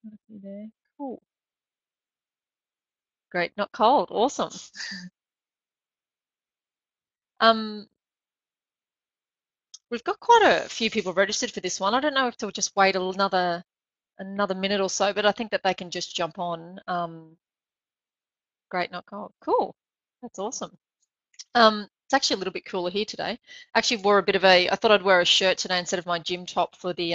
You there. Cool. Great, not cold. Awesome. Um, we've got quite a few people registered for this one. I don't know if they'll just wait another minute or so, but I think that they can just jump on. Great, not cold. Cool. That's awesome. It's actually a little bit cooler here today. Actually wore a bit of a, I thought I'd wear a shirt today instead of my gym top for the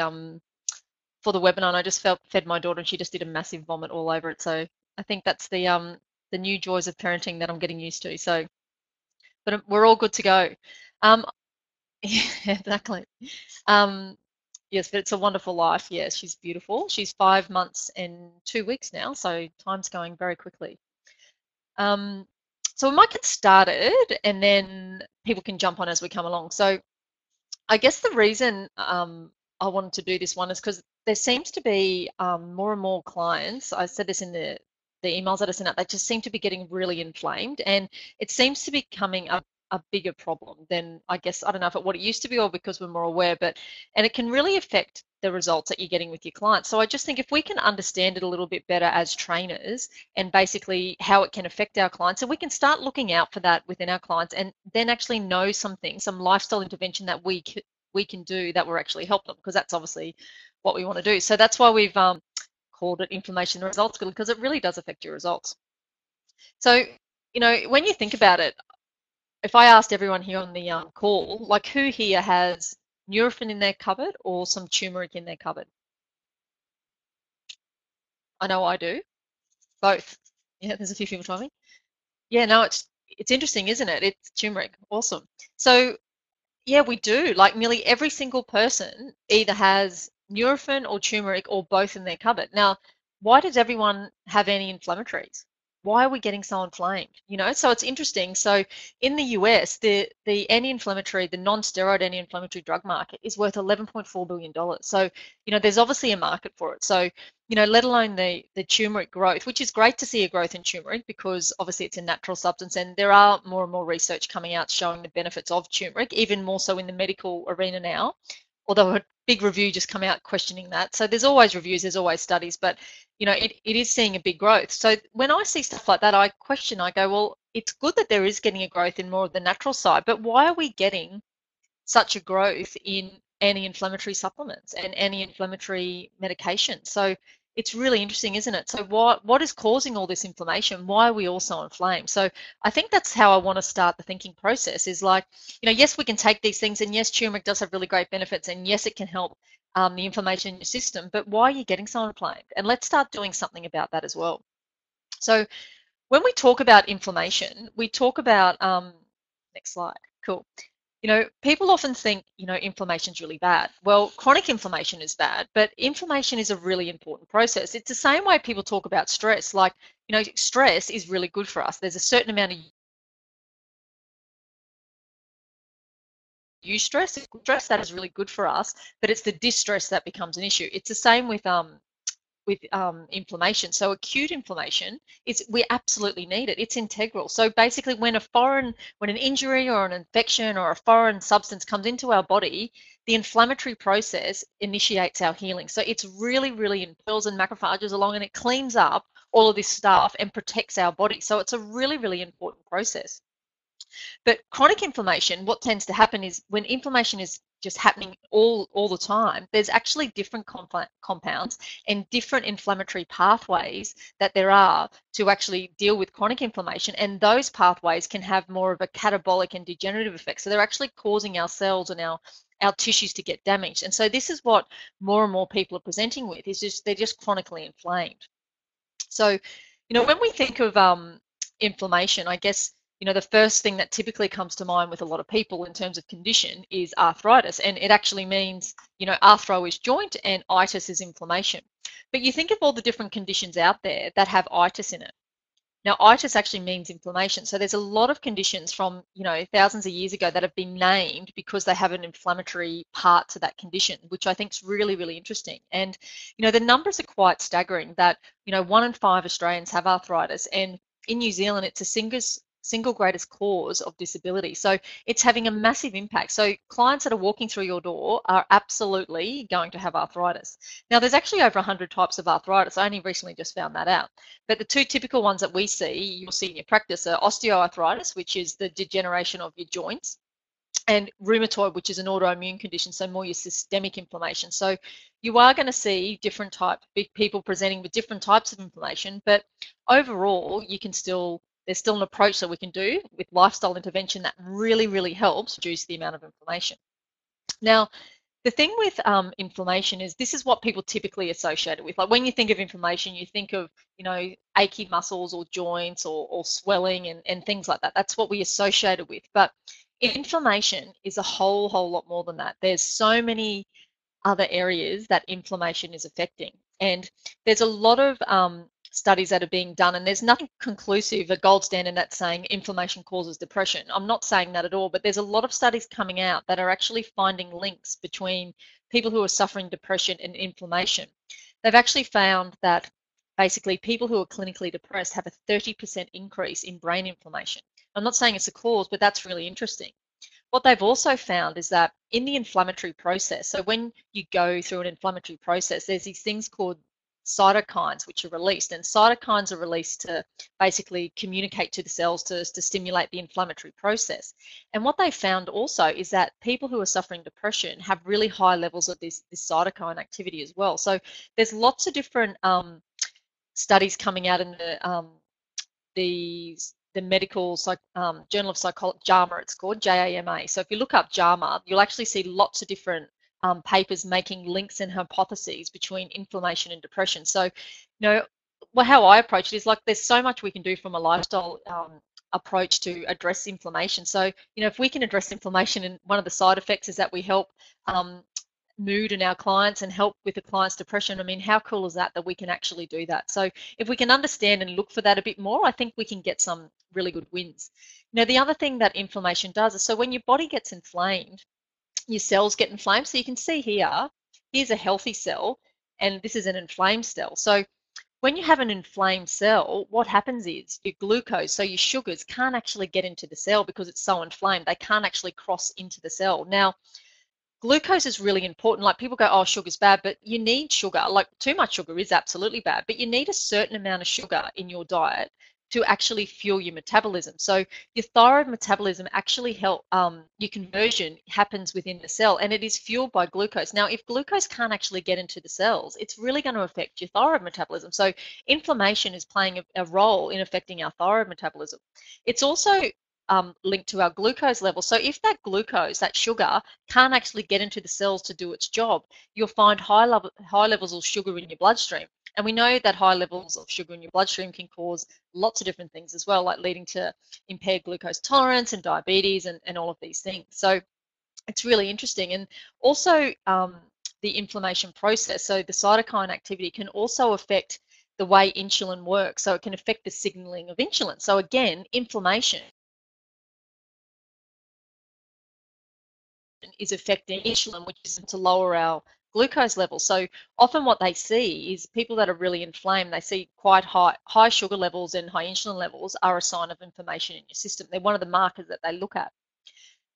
webinar, and I just fed my daughter and she just did a massive vomit all over it. So I think that's the new joys of parenting that I'm getting used to. So, but we're all good to go. Um, yeah, exactly. Um, yes, but it's a wonderful life. Yes, she's beautiful. She's 5 months and 2 weeks now, so time's going very quickly. Um, so we might get started, and then people can jump on as we come along. So I guess the reason I wanted to do this one is because there seems to be more and more clients. I said this in the emails that I sent out. They just seem to be getting really inflamed, and it seems to be becoming a bigger problem than I guess I don't know if what it used to be or because we're more aware, but and it can really affect the results that you're getting with your clients. So I just think if we can understand it a little bit better as trainers and basically how it can affect our clients, and we can start looking out for that within our clients, and then actually know some things, some lifestyle intervention that we can do that will actually help them, because that's obviously what we want to do. So that's why we've called it Inflammation Results, because it really does affect your results. So, when you think about it, if I asked everyone here on the call, like who here has Nurofen in their cupboard or some turmeric in their cupboard? I know I do. Both. Yeah, there's a few people trying me. Yeah, no, it's interesting, isn't it? It's turmeric. Awesome. So yeah, we do. Like nearly every single person either has Nurofen or turmeric or both in their cupboard. Now, why does everyone have anti-inflammatories? Why are we getting so inflamed? So it's interesting. So in the US, the anti-inflammatory, the non-steroid anti-inflammatory drug market is worth $11.4 billion. So, there's obviously a market for it. So, let alone the turmeric growth, which is great to see a growth in turmeric because obviously it's a natural substance, and there are more and more research coming out showing the benefits of turmeric, even more so in the medical arena now. Although a big review just come out questioning that. So there's always reviews, there's always studies, but it is seeing a big growth. So when I see stuff like that, I go, well, it's good that there is getting a growth in more of the natural side, but why are we getting such a growth in anti-inflammatory supplements and anti-inflammatory medications? So it's really interesting, isn't it? So what is causing all this inflammation? Why are we all so inflamed? So I think that's how I want to start the thinking process, is like, yes, we can take these things, and yes, turmeric does have really great benefits, and yes, it can help the inflammation in your system, but why are you getting so inflamed? And let's start doing something about that as well. So when we talk about inflammation, we talk about, next slide, cool. People often think, inflammation is really bad. Well, chronic inflammation is bad, but inflammation is a really important process. It's the same way people talk about stress. Like, stress is really good for us. There's a certain amount of stress that is really good for us, but it's the distress that becomes an issue. It's the same with inflammation. So acute inflammation is, we absolutely need it. It's integral. So basically when when an injury or an infection or a foreign substance comes into our body, the inflammatory process initiates our healing. So it's really, really impels and macrophages along, and it cleans up all of this stuff and protects our body. So it's a really, really important process. But chronic inflammation, what tends to happen is when inflammation is just happening all the time, there's actually different compounds and different inflammatory pathways that there are to actually deal with chronic inflammation. And those pathways can have more of a catabolic and degenerative effect. So they're actually causing our cells and our tissues to get damaged. And so this is what more and more people are presenting with, is just they're just chronically inflamed. So, when we think of inflammation, I guess, the first thing that typically comes to mind with a lot of people in terms of condition is arthritis. And it actually means, arthro is joint and itis is inflammation. But you think of all the different conditions out there that have itis in it. Now, itis actually means inflammation. So there's a lot of conditions from, thousands of years ago that have been named because they have an inflammatory part to that condition, which I think is really, really interesting. And, the numbers are quite staggering that, 1 in 5 Australians have arthritis. And in New Zealand, it's a single greatest cause of disability. So it's having a massive impact. So clients that are walking through your door are absolutely going to have arthritis. Now, there's actually over 100 types of arthritis. I only recently just found that out. But the two typical ones that we see, you'll see in your practice, are osteoarthritis, which is the degeneration of your joints, and rheumatoid, which is an autoimmune condition, so more your systemic inflammation. So you are going to see different people presenting with different types of inflammation, but overall, there's still an approach that we can do with lifestyle intervention that really, really helps reduce the amount of inflammation. Now, the thing with inflammation is this is what people typically associate it with. Like when you think of inflammation, you think of, achy muscles or joints or swelling and things like that. That's what we associate it with. But inflammation is a whole lot more than that. There's so many other areas that inflammation is affecting. And there's a lot of studies that are being done, and there's nothing conclusive, a gold standard that's saying inflammation causes depression. I'm not saying that at all, but there's a lot of studies coming out that are actually finding links between people who are suffering depression and inflammation. They've actually found that basically people who are clinically depressed have a 30% increase in brain inflammation. I'm not saying it's a cause, but that's really interesting. What they've also found is that in the inflammatory process, so when you go through an inflammatory process, there's these things called cytokines which are released, and cytokines are released to basically communicate to the cells to stimulate the inflammatory process. And what they found also is that people who are suffering depression have really high levels of this cytokine activity as well. So there's lots of different studies coming out in the medical Journal of Psychology, JAMA it's called, JAMA. So if you look up JAMA, you'll actually see lots of different papers making links and hypotheses between inflammation and depression. So, how I approach it is like there's so much we can do from a lifestyle approach to address inflammation. So, if we can address inflammation, and one of the side effects is that we help mood in our clients and help with the client's depression. I mean, how cool is that we can actually do that? So if we can understand and look for that a bit more, I think we can get some really good wins. The other thing that inflammation does is, so when your body gets inflamed, your cells get inflamed. So you can see here's a healthy cell, and this is an inflamed cell. So when you have an inflamed cell, what happens is your glucose, so your sugars, can't actually get into the cell because it's so inflamed. They can't actually cross into the cell. Now, glucose is really important. Like people go, oh, sugar's bad, but you need sugar. Like too much sugar is absolutely bad, but you need a certain amount of sugar in your diet to actually fuel your metabolism. So your thyroid metabolism actually your conversion happens within the cell, and it is fueled by glucose. Now, if glucose can't actually get into the cells, it's really going to affect your thyroid metabolism. So inflammation is playing a role in affecting our thyroid metabolism. It's also linked to our glucose level. So if that glucose, that sugar, can't actually get into the cells to do its job, you'll find high levels of sugar in your bloodstream. And we know that high levels of sugar in your bloodstream can cause lots of different things as well, like leading to impaired glucose tolerance and diabetes and all of these things. So it's really interesting. And also the inflammation process, so the cytokine activity can also affect the way insulin works. So it can affect the signaling of insulin. So again, inflammation is affecting insulin, which is to lower our glucose levels. So often what they see is people that are really inflamed, they see quite high sugar levels and high insulin levels are a sign of inflammation in your system. They're one of the markers that they look at.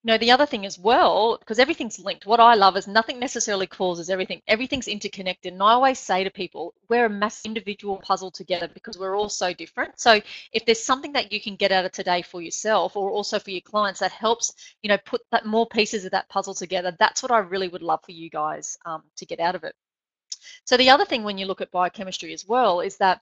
The other thing as well, because everything's linked, what I love is nothing necessarily causes everything. Everything's interconnected. And I always say to people, we're a massive individual puzzle together because we're all so different. So if there's something that you can get out of today for yourself or also for your clients that helps, put that more pieces of that puzzle together, that's what I really would love for you guys to get out of it. So the other thing when you look at biochemistry as well is that,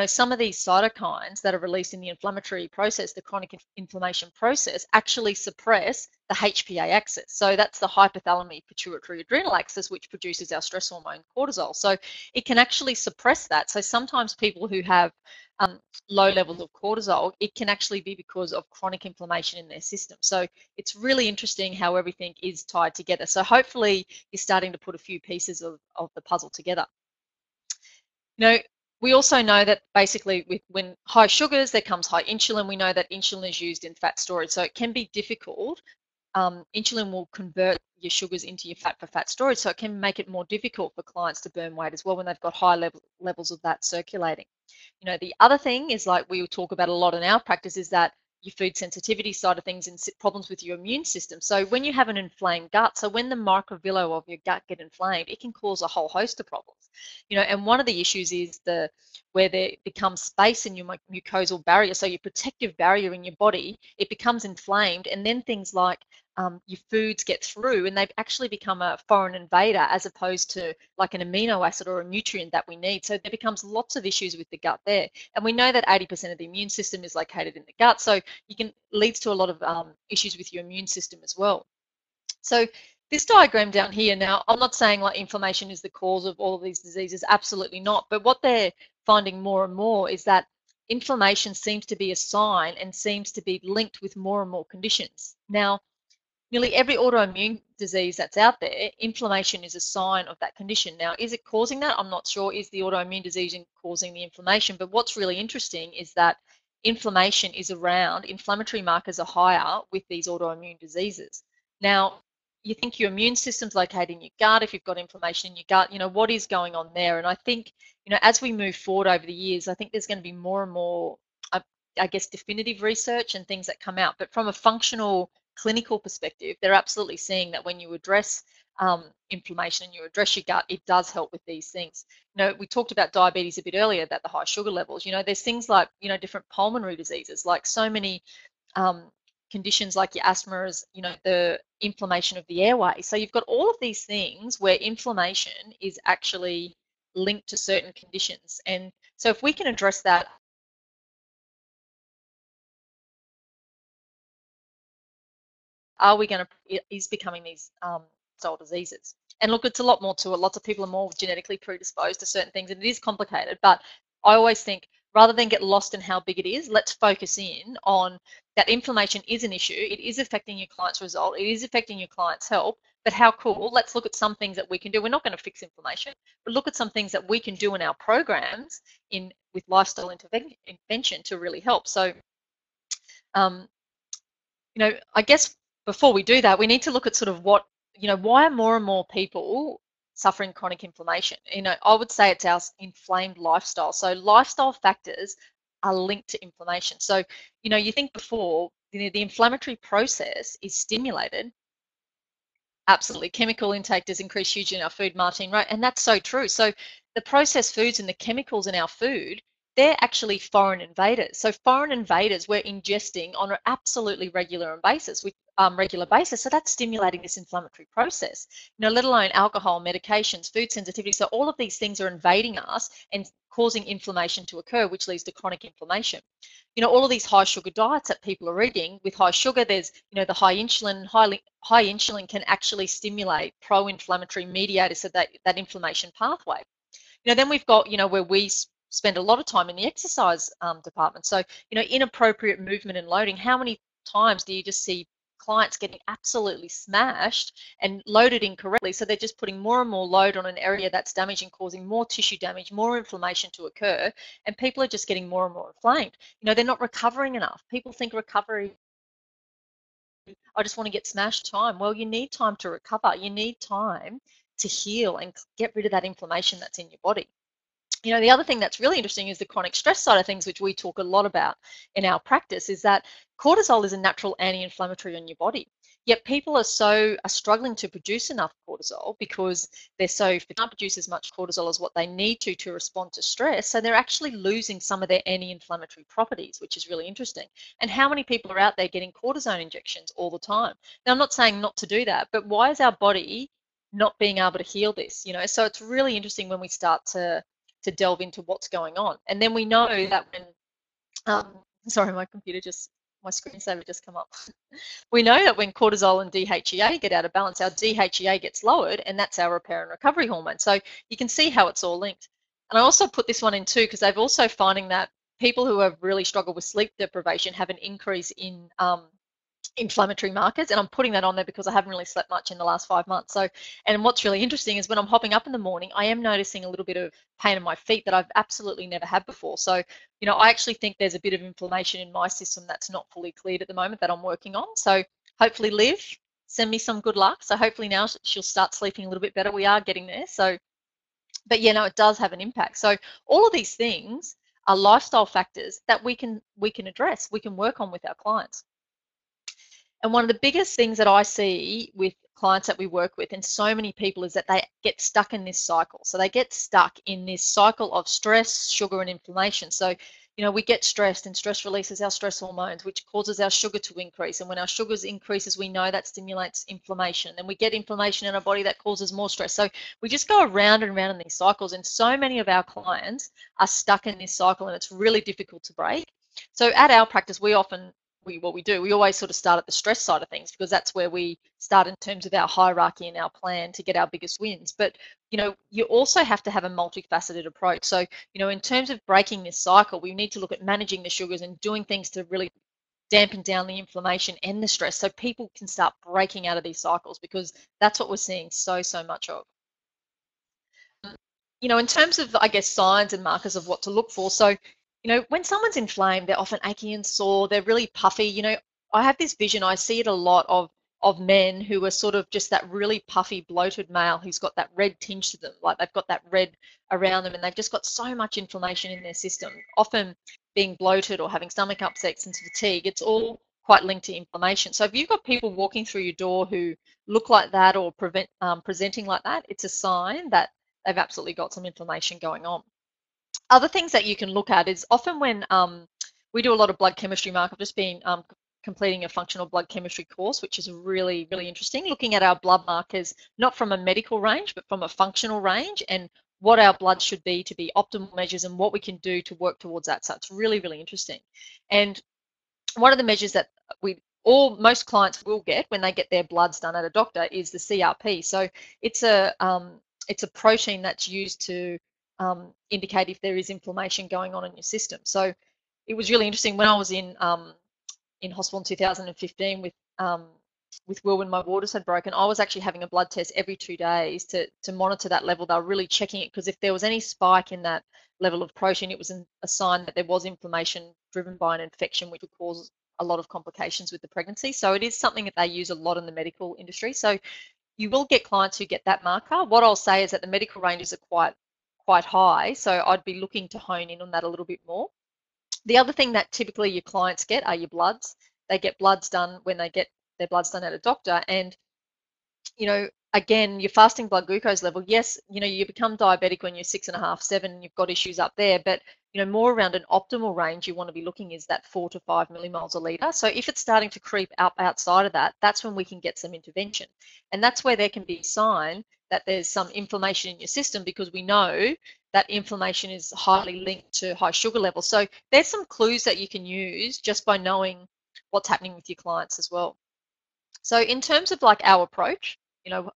some of these cytokines that are released in the inflammatory process, the chronic inflammation process, actually suppress the HPA axis. So that's the hypothalamic pituitary adrenal axis, which produces our stress hormone cortisol. So it can actually suppress that. So sometimes people who have low levels of cortisol, it can actually be because of chronic inflammation in their system. So it's really interesting how everything is tied together. So hopefully you're starting to put a few pieces of the puzzle together. We also know that basically when high sugars, there comes high insulin. We know that insulin is used in fat storage. So it can be difficult. Insulin will convert your sugars into your fat for fat storage. So it can make it more difficult for clients to burn weight as well when they've got high levels of that circulating. The other thing is, like we talk about a lot in our practice, is that your food sensitivity side of things and problems with your immune system. So when you have an inflamed gut, so when the microvilli of your gut get inflamed, it can cause a whole host of problems. And one of the issues is where there becomes space in your mucosal barrier, so your protective barrier in your body, it becomes inflamed, and then things like your foods get through and they've actually become a foreign invader as opposed to like an amino acid or a nutrient that we need. So there becomes lots of issues with the gut there. And we know that 80% of the immune system is located in the gut. So leads to a lot of issues with your immune system as well. So this diagram down here, now I'm not saying like inflammation is the cause of all of these diseases, absolutely not. But what they're finding more and more is that inflammation seems to be a sign and seems to be linked with more and more conditions. Now, nearly every autoimmune disease that's out there, inflammation is a sign of that condition. Now, is it causing that? I'm not sure. Is the autoimmune disease causing the inflammation? But what's really interesting is that inflammation is around, inflammatory markers are higher with these autoimmune diseases. Now, you think your immune system's located in your gut. If you've got inflammation in your gut, what is going on there? And I think, as we move forward over the years, I think there's going to be more and more, I guess, definitive research and things that come out. But from a functional clinical perspective, they're absolutely seeing that when you address inflammation and you address your gut, it does help with these things. We talked about diabetes a bit earlier, that the high sugar levels, there's things like, different pulmonary diseases, like so many conditions like your asthma, is, the inflammation of the airway. So you've got all of these things where inflammation is actually linked to certain conditions. And so if we can address that, is becoming these soul diseases. And look, it's a lot more to it. Lots of people are more genetically predisposed to certain things, and it is complicated. But I always think, rather than get lost in how big it is, let's focus in on that inflammation is an issue. It is affecting your client's result. It is affecting your client's health. But how cool, let's look at some things that we can do. We're not going to fix inflammation, but look at some things that we can do in our programs with lifestyle intervention to really help. So, I guess before we do that, we need to look at sort of what, why are more and more people suffering chronic inflammation? I would say it's our inflamed lifestyle. So lifestyle factors are linked to inflammation. So, you think before, the inflammatory process is stimulated. Absolutely. Chemical intake does increase hugely in our food, Martine, right? And that's so true. So the processed foods and the chemicals in our food, they're actually foreign invaders. So foreign invaders we're ingesting on an absolutely regular basis. So that's stimulating this inflammatory process. Let alone alcohol, medications, food sensitivity. So all of these things are invading us and causing inflammation to occur, which leads to chronic inflammation. All of these high sugar diets that people are eating, with high sugar, there's, the high insulin. High insulin can actually stimulate pro-inflammatory mediators, so that inflammation pathway. Then we've got, where we spend a lot of time in the exercise department. So, inappropriate movement and loading. How many times do you just see clients getting absolutely smashed and loaded incorrectly? So they're just putting more and more load on an area that's damaged and causing more tissue damage, more inflammation to occur, and people are just getting more and more inflamed. They're not recovering enough. People think recovery, I just want to get smashed time. Well, you need time to recover. You need time to heal and get rid of that inflammation that's in your body. The other thing that's really interesting is the chronic stress side of things, which we talk a lot about in our practice, is that cortisol is a natural anti-inflammatory on your body. Yet people are struggling to produce enough cortisol because they can't produce as much cortisol as what they need to respond to stress. So they're actually losing some of their anti-inflammatory properties, which is really interesting. And how many people are out there getting cortisone injections all the time? Now, I'm not saying not to do that, but why is our body not being able to heal this? So it's really interesting when we start to delve into what's going on. And then we know that when, sorry, my screensaver just come up. We know that when cortisol and DHEA get out of balance, our DHEA gets lowered, and that's our repair and recovery hormone. So you can see how it's all linked. And I also put this one in too, because they've also finding that people who have really struggled with sleep deprivation have an increase in inflammatory markers, and I'm putting that on there because I haven't really slept much in the last 5 months. So, and what's really interesting is when I'm hopping up in the morning, I am noticing a little bit of pain in my feet that I've absolutely never had before. So, I actually think there's a bit of inflammation in my system that's not fully cleared at the moment that I'm working on. So hopefully Liv, send me some good luck. So hopefully now she'll start sleeping a little bit better. We are getting there. So, but yeah, no, it does have an impact. So all of these things are lifestyle factors that we can address, we can work on with our clients. And one of the biggest things that I see with clients that we work with and so many people is that they get stuck in this cycle. So they get stuck in this cycle of stress, sugar, and inflammation. So, we get stressed, and stress releases our stress hormones, which causes our sugar to increase. And when our sugars increases, we know that stimulates inflammation. And we get inflammation in our body that causes more stress. So we just go around and around in these cycles. And so many of our clients are stuck in this cycle, and it's really difficult to break. So at our practice, we always sort of start at the stress side of things, because that's where we start in terms of our hierarchy and our plan to get our biggest wins. But you also have to have a multifaceted approach. So in terms of breaking this cycle, we need to look at managing the sugars and doing things to really dampen down the inflammation and the stress, so people can start breaking out of these cycles, because that's what we're seeing so much of. In terms of, I guess, signs and markers of what to look for. So, when someone's inflamed, they're often achy and sore, they're really puffy. I have this vision, I see it a lot of men who are sort of just that really puffy, bloated male who's got that red tinge to them, like they've got that red around them, and they've just got so much inflammation in their system, often being bloated or having stomach upsets and fatigue. It's all quite linked to inflammation. So if you've got people walking through your door who look like that or presenting like that, it's a sign that they've absolutely got some inflammation going on. Other things that you can look at is often when we do a lot of blood chemistry, Mark. I've just been completing a functional blood chemistry course, which is really interesting, looking at our blood markers, not from a medical range, but from a functional range, and what our blood should be to be optimal measures and what we can do to work towards that. So it's really interesting. And one of the measures that most clients will get when they get their bloods done at a doctor is the CRP. So it's a protein that's used to indicate if there is inflammation going on in your system. So it was really interesting when I was in hospital in 2015 with Will when my waters had broken. I was actually having a blood test every 2 days to monitor that level. They were really checking it, because if there was any spike in that level of protein, it was a sign that there was inflammation driven by an infection, which would cause a lot of complications with the pregnancy. So it is something that they use a lot in the medical industry. So you will get clients who get that marker. What I'll say is that the medical ranges are quite high, so I'd be looking to hone in on that a little bit more. The other thing that typically your clients get are your bloods. They get bloods done when they get their bloods done at a doctor, and again, your fasting blood glucose level, yes, you become diabetic when you're 6.5, 7, and you've got issues up there, but more around an optimal range you want to be looking is that 4 to 5 millimoles a litre. So if it's starting to creep up outside of that, that's when we can get some intervention. And that's where there can be a sign that there's some inflammation in your system, because we know that inflammation is highly linked to high sugar levels. So there's some clues that you can use just by knowing what's happening with your clients as well. So in terms of like our approach,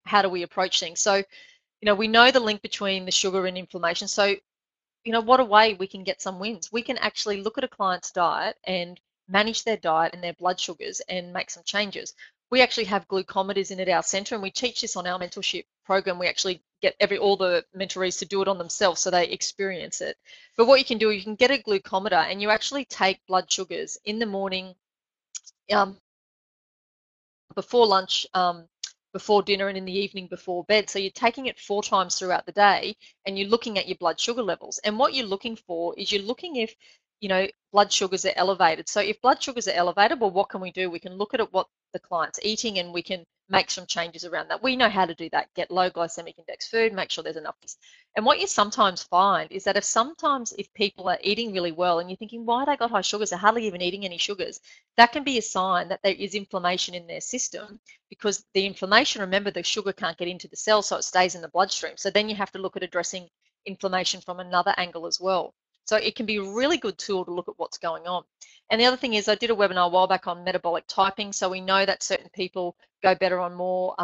how do we approach things? So, we know the link between the sugar and inflammation. So, what a way we can get some wins. We can actually look at a client's diet and manage their diet and their blood sugars and make some changes. We actually have glucometers in at our centre, and we teach this on our mentorship program. We actually get all the mentorees to do it on themselves, so they experience it. But what you can do, you can get a glucometer and you actually take blood sugars in the morning, before lunch, before dinner, and in the evening before bed. So you're taking it 4 times throughout the day, and you're looking at your blood sugar levels. And what you're looking for is you're looking if blood sugars are elevated. So if blood sugars are elevated, well, what can we do? We can look at what the client's eating, and we can make some changes around that. We know how to do that. Get low glycemic index food, make sure there's enough. And what you sometimes find is that if people are eating really well and you're thinking, why they got high sugars? They're hardly even eating any sugars. That can be a sign that there is inflammation in their system, because the inflammation, remember, the sugar can't get into the cell, so it stays in the bloodstream. So then you have to look at addressing inflammation from another angle as well. So it can be a really good tool to look at what's going on. And the other thing is, I did a webinar a while back on metabolic typing. So we know that certain people go better on more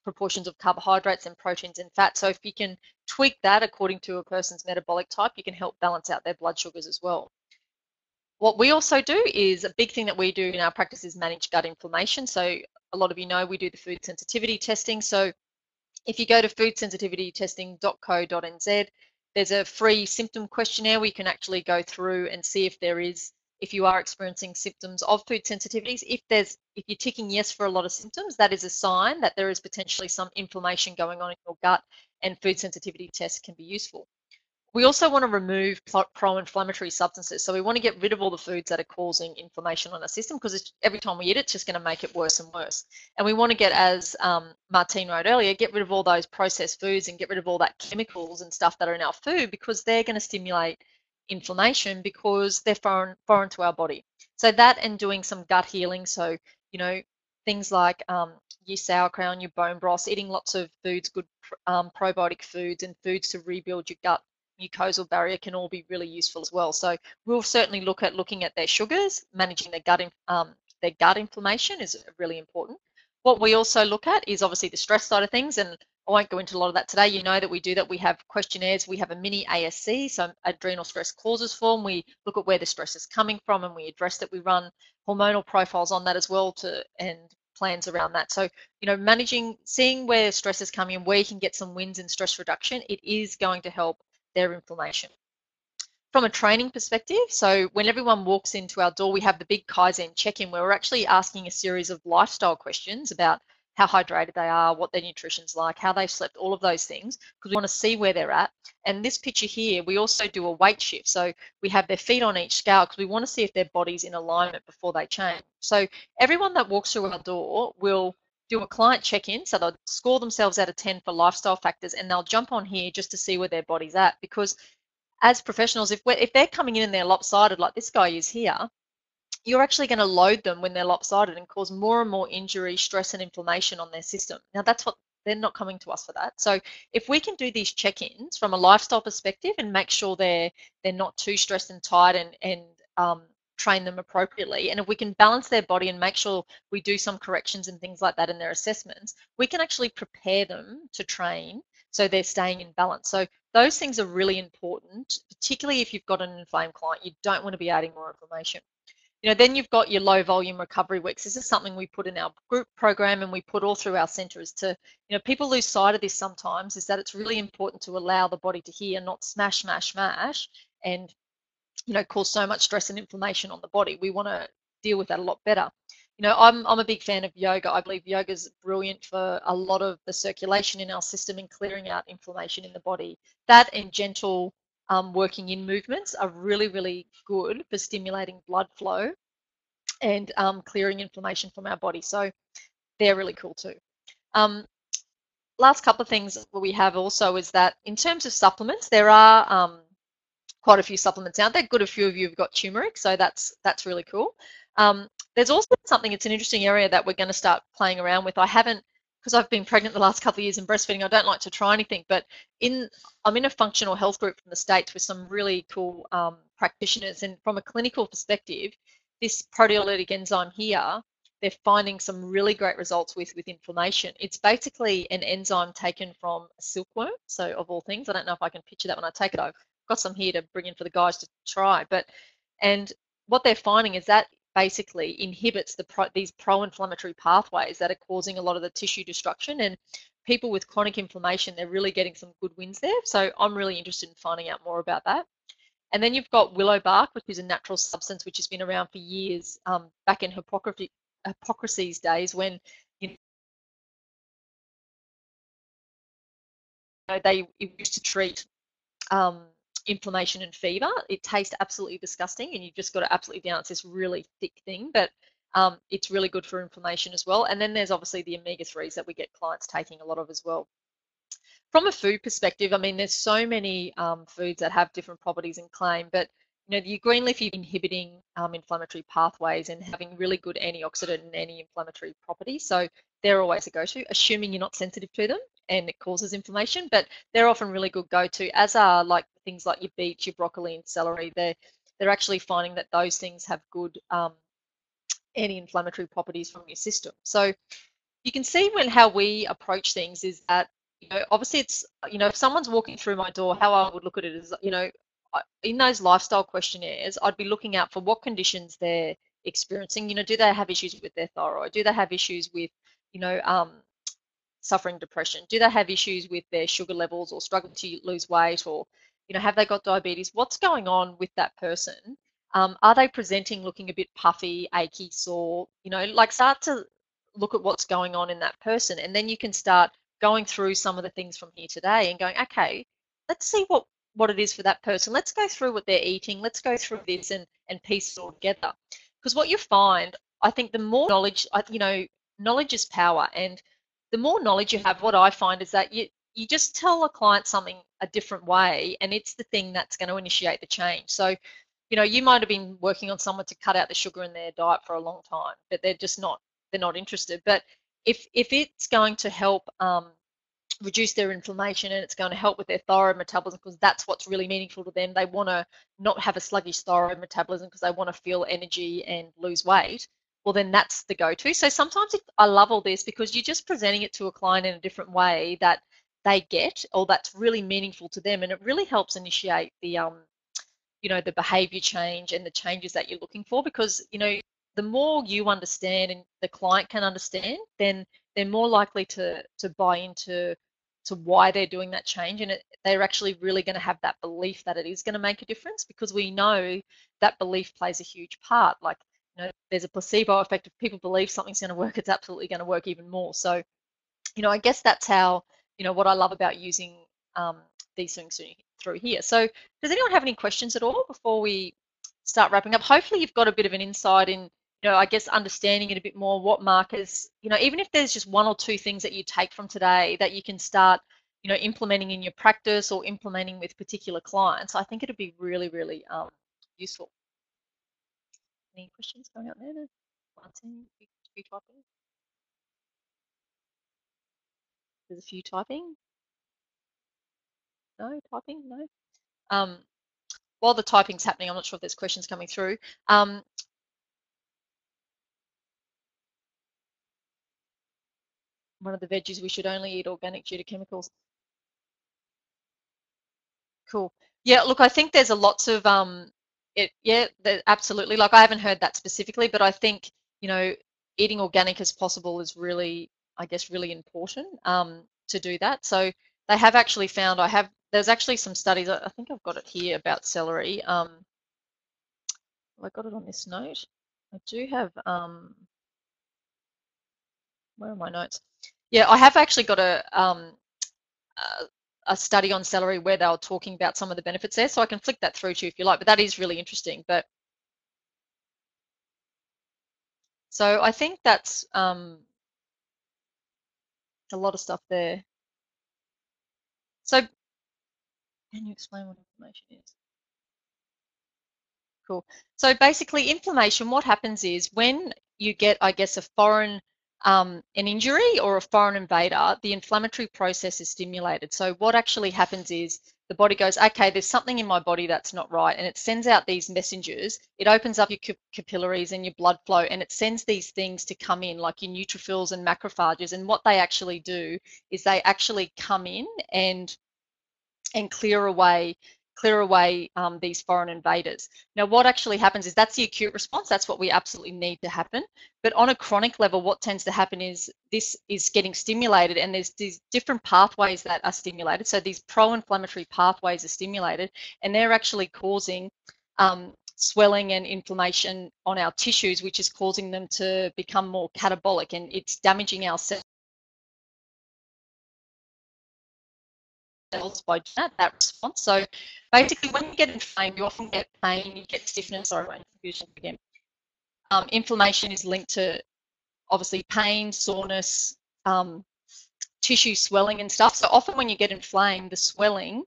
proportions of carbohydrates and proteins and fat. So if you can tweak that according to a person's metabolic type, you can help balance out their blood sugars as well. What we also do is, a big thing that we do in our practice is manage gut inflammation. So a lot of you know we do the food sensitivity testing. So if you go to foodsensitivitytesting.co.nz, there's a free symptom questionnaire where you can actually go through and see if you are experiencing symptoms of food sensitivities. If you're ticking yes for a lot of symptoms, that is a sign that there is potentially some inflammation going on in your gut, and food sensitivity tests can be useful. We also want to remove pro-inflammatory substances. So we want to get rid of all the foods that are causing inflammation on our system, because every time we eat it, it's just going to make it worse and worse. And we want to get, as Martine wrote earlier, get rid of all those processed foods and get rid of all that chemicals and stuff that are in our food, because they're going to stimulate inflammation because they're foreign to our body. So that, and doing some gut healing. So, things like your sauerkraut and your bone broth, eating lots of foods, good probiotic foods and foods to rebuild your gut mucosal barrier can all be really useful as well. So we'll certainly look at looking at their sugars, managing their gut inflammation is really important. What we also look at is obviously the stress side of things, and I won't go into a lot of that today. You know that we do that. We have questionnaires. We have a mini ASC, so adrenal stress causes form. We look at where the stress is coming from and we address it. We run hormonal profiles on that as well, and plans around that. So, managing, seeing where stress is coming and where you can get some wins in stress reduction, it is going to help their inflammation. From a training perspective, so when everyone walks into our door, we have the big Kaizen check-in where we're actually asking a series of lifestyle questions about how hydrated they are, what their nutrition's like, how they've slept, all of those things, because we want to see where they're at. And this picture here, we also do a weight shift. So we have their feet on each scale because we want to see if their body's in alignment before they change. So everyone that walks through our door will do a client check-in, so they'll score themselves out of 10 for lifestyle factors, and they'll jump on here just to see where their body's at, because as professionals, if they're coming in and they're lopsided like this guy is here, you're actually going to load them when they're lopsided and cause more and more injury, stress, and inflammation on their system. Now, that's what they're not coming to us for that. So if we can do these check-ins from a lifestyle perspective and make sure they're not too stressed and tight, and train them appropriately, and if we can balance their body and make sure we do some corrections and things like that in their assessments, we can actually prepare them to train so they're staying in balance. So those things are really important, particularly if you've got an inflamed client. You don't want to be adding more inflammation. Then you've got your low volume recovery weeks. This is something we put in our group program and we put all through our centres to, people lose sight of this sometimes, is that it's really important to allow the body to heal, not smash, smash, smash, and, cause so much stress and inflammation on the body. We want to deal with that a lot better. I'm a big fan of yoga. I believe yoga is brilliant for a lot of the circulation in our system and clearing out inflammation in the body. That and gentle working in movements are really, really good for stimulating blood flow and clearing inflammation from our body. So they're really cool too. Last couple of things we have also is that in terms of supplements, there are quite a few supplements out there. Good, a few of you have got turmeric, so that's really cool. There's also something, it's an interesting area that we're going to start playing around with. I haven't, because I've been pregnant the last couple of years and breastfeeding, I don't like to try anything, but I'm in a functional health group from the States with some really cool practitioners, and from a clinical perspective, this proteolytic enzyme here, they're finding some really great results with inflammation. It's basically an enzyme taken from a silkworm, so of all things. I don't know if I can picture that when I take it. I've got some here to bring in for the guys to try, and what they're finding is that basically inhibits these pro-inflammatory pathways that are causing a lot of the tissue destruction, and people with chronic inflammation, they're really getting some good wins there. So I'm really interested in finding out more about that. And then you've got willow bark, which is a natural substance which has been around for years, back in Hippocrates' days, when they used to treat inflammation and fever. It tastes absolutely disgusting, and you've just got to absolutely down. It's this really thick thing, but it's really good for inflammation as well. And then there's obviously the omega-3s that we get clients taking a lot of as well. From a food perspective, I mean, there's so many foods that have different properties and claim, but your green leafy inhibiting inflammatory pathways and having really good antioxidant and anti-inflammatory properties. So they're always a go-to, assuming you're not sensitive to them and it causes inflammation, but they're often really good go-to, as are like things like your beets, your broccoli and celery. They're actually finding that those things have good anti-inflammatory properties from your system. So you can see how we approach things is that, obviously it's, if someone's walking through my door, how I would look at it is, in those lifestyle questionnaires, I'd be looking out for what conditions they're experiencing. Do they have issues with their thyroid? Do they have issues with, suffering depression? Do they have issues with their sugar levels or struggling to lose weight, or, have they got diabetes? What's going on with that person? Are they presenting looking a bit puffy, achy, sore? Start to look at what's going on in that person, and then you can start going through some of the things from here today and going, okay, let's see what it is for that person. Let's go through what they're eating. Let's go through this and piece it all together. Because what you find, I think the more knowledge, knowledge is power. And the more knowledge you have, what I find is that you just tell a client something a different way, and it's the thing that's going to initiate the change. So, you might have been working on someone to cut out the sugar in their diet for a long time, but they're not interested. But if it's going to help reduce their inflammation, and it's going to help with their thyroid metabolism, because that's what's really meaningful to them. They want to not have a sluggish thyroid metabolism because they want to feel energy and lose weight. Well, then that's the go-to. So sometimes I love all this because you're just presenting it to a client in a different way that they get, or that's really meaningful to them, and it really helps initiate the the behavior change and the changes that you're looking for. Because the more you understand and the client can understand, then they're more likely to buy into why they're doing that change, and they're actually really going to have that belief that it is going to make a difference, because we know that belief plays a huge part. Like, there's a placebo effect. If people believe something's going to work, it's absolutely going to work even more. So, I guess that's how, what I love about using these things through here. So does anyone have any questions at all before we start wrapping up? Hopefully you've got a bit of an insight in, I guess, understanding it a bit more, what markers, even if there's just one or two things that you take from today that you can start, implementing in your practice or implementing with particular clients. I think it'd be really, really useful. Any questions going out there? Few typing. There's a few typing. No typing. No. While the typing's happening, I'm not sure if there's questions coming through. One of the veggies, we should only eat organic due to chemicals. Cool. Yeah, look, I think there's a lots of absolutely. Like, I haven't heard that specifically, but I think, eating organic as possible is really, I guess, really important to do that. So they have actually found, there's actually some studies, I think I've got it here, about celery. I got it on this note. I do have, where are my notes? Yeah, I have actually got a study on celery where they were talking about some of the benefits there, so I can flick that through to you if you like, but that is really interesting. But so I think that's a lot of stuff there. So can you explain what inflammation is? Cool. So basically, inflammation, what happens is when you get, I guess, a foreign, an injury or a foreign invader, the inflammatory process is stimulated. So what actually happens is the body goes, okay, there's something in my body that's not right, and it sends out these messengers. It opens up your capillaries and your blood flow, and it sends these things to come in, like your neutrophils and macrophages. And what they actually do is they actually come in and clear away these foreign invaders. Now, what actually happens is that's the acute response. That's what we absolutely need to happen. But on a chronic level, what tends to happen is this is getting stimulated, and there's these different pathways that are stimulated. So these pro-inflammatory pathways are stimulated, and they're actually causing swelling and inflammation on our tissues, which is causing them to become more catabolic, and it's damaging our cells by that response. So basically, when you get inflamed, you often get pain, you get stiffness. Sorry, I confusion again. Inflammation is linked to obviously pain, soreness, tissue swelling and stuff. So often when you get inflamed, the swelling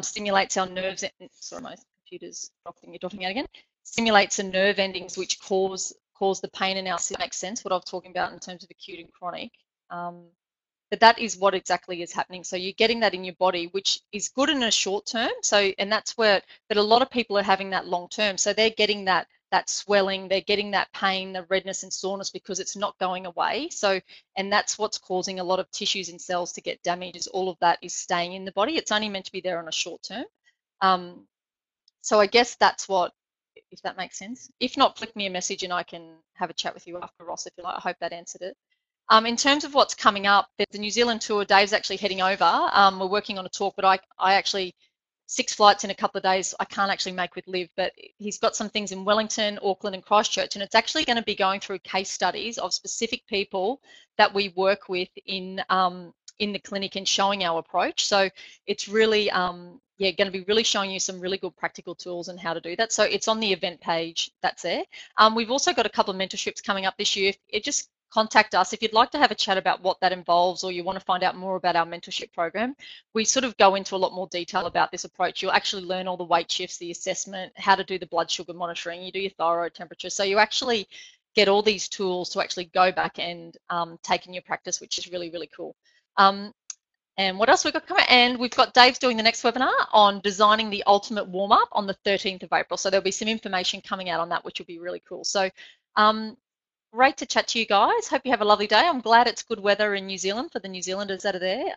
stimulates our nerves. Sorry, my computer's dropping out again. Stimulates the nerve endings which cause the pain in our system. Makes sense what I'm talking about in terms of acute and chronic. But that is what exactly is happening. So you're getting that in your body, which is good in a short term. So, and that's where, but a lot of people are having that long term. So they're getting that swelling, they're getting that pain, the redness and soreness, because it's not going away. So, and that's what's causing a lot of tissues and cells to get damaged, is all of that is staying in the body. It's only meant to be there on a short term. So I guess that's what, if that makes sense. If not, flick me a message and I can have a chat with you after, Ross, if you like. I hope that answered it. In terms of what's coming up, there's the New Zealand tour. Dave's actually heading over. We're working on a talk, but I actually, 6 flights in a couple of days, I can't actually make with Liv, but he's got some things in Wellington, Auckland and Christchurch, and it's actually going to be going through case studies of specific people that we work with in in the clinic and showing our approach. So it's really, yeah, going to be really showing you some really good practical tools and how to do that. So it's on the event page that's there. We've also got a couple of mentorships coming up this year. It just contact us if you'd like to have a chat about what that involves, or you want to find out more about our mentorship program. We sort of go into a lot more detail about this approach. You'll actually learn all the weight shifts, the assessment, how to do the blood sugar monitoring, you do your thyroid temperature. So you actually get all these tools to actually go back and take in your practice, which is really, really cool. And what else we've got coming? And we've got Dave's doing the next webinar on designing the ultimate warm-up on the 13th of April. So there'll be some information coming out on that, which will be really cool. So great to chat to you guys. Hope you have a lovely day. I'm glad it's good weather in New Zealand for the New Zealanders that are there.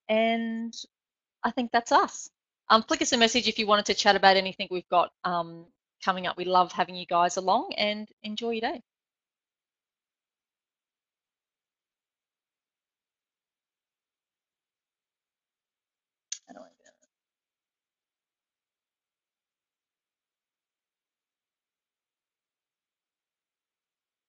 And I think that's us. Flick us a message if you wanted to chat about anything we've got coming up. We love having you guys along, and enjoy your day.